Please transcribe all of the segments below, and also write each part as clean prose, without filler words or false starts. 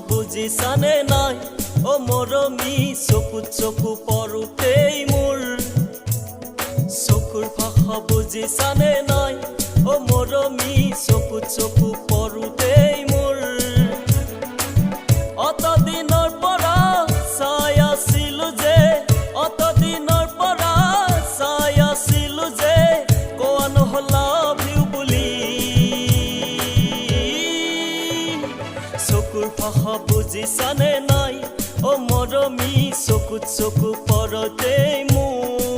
বুজিছানে নাই ও মৰমী চকুত চকু পৰোতেই মোৰ চকুৰ ভাষা বুজিছানে নাই ও মৰমী চকুত চকু পৰোতেই মোৰ অতদিনৰ পৰা চাই আছিলো যে অতদিনৰ পৰা চাই আছিলো যে কোৱা নহ'লা ভিউ বুলি চকুৰ ভাষা বুজিছানে নাই ও মৰমী চকুত চকু পৰোতেই মোৰ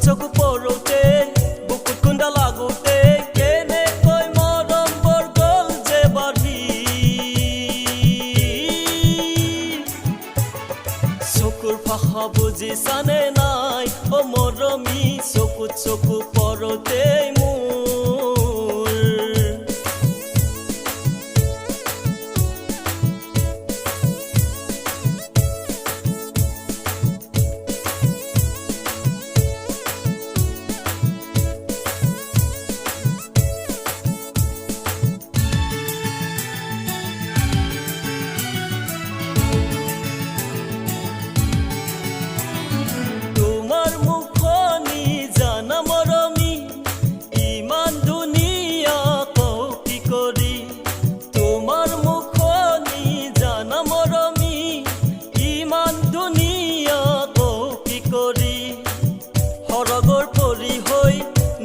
চকু পৰোতে বুকুত খুন্দা লাগোতে কেনেকৈ মৰমবোৰ গ'ল যে বাঢ়ি চকুৰ ভাষা বুজিছানে নাই ও মৰমী চকুত চকু পৰোতেই মোৰ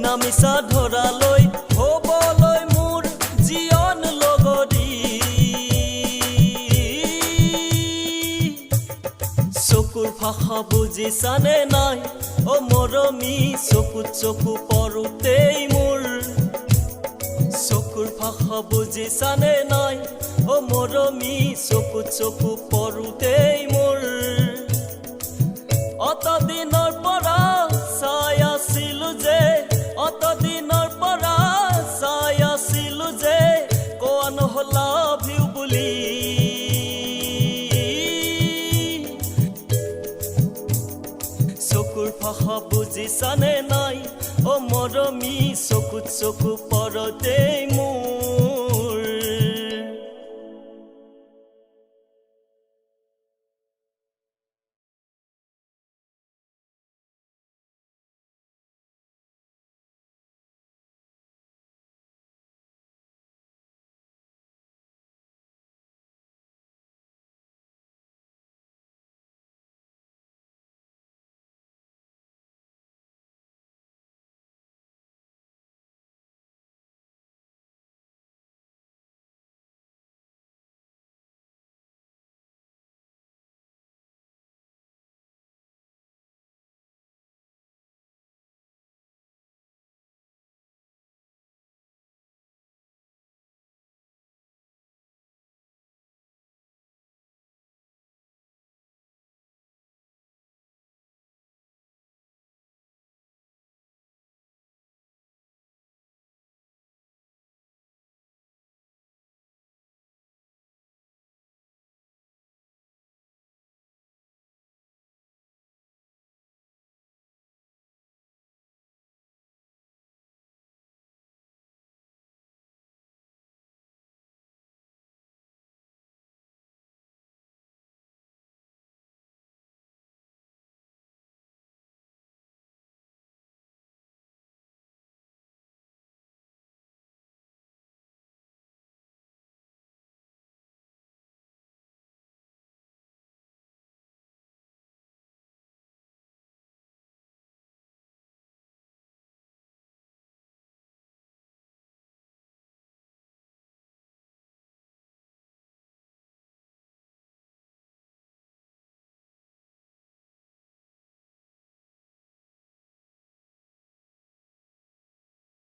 নামিছা ধৰালৈ হ'বলৈ মোৰ জীৱন লগৰী চকুৰ ভাষা বুজিছানে নাই ও মৰমী চকুত চকু পৰোতেই মোৰ চকুৰ ভাষা বুজিছানে নাই ও মৰমী চকুত চকু পৰোতেই মোৰ অতদিনৰ পৰা চাই আছিলো যে অতদিনৰ পৰা চাই আছিলো যে কোৱা নহ'লা ভিউ বুলি চকুৰ ভাষা বুজিছানে নাই ও মৰমী চকুত চকু পৰোতেই মোৰ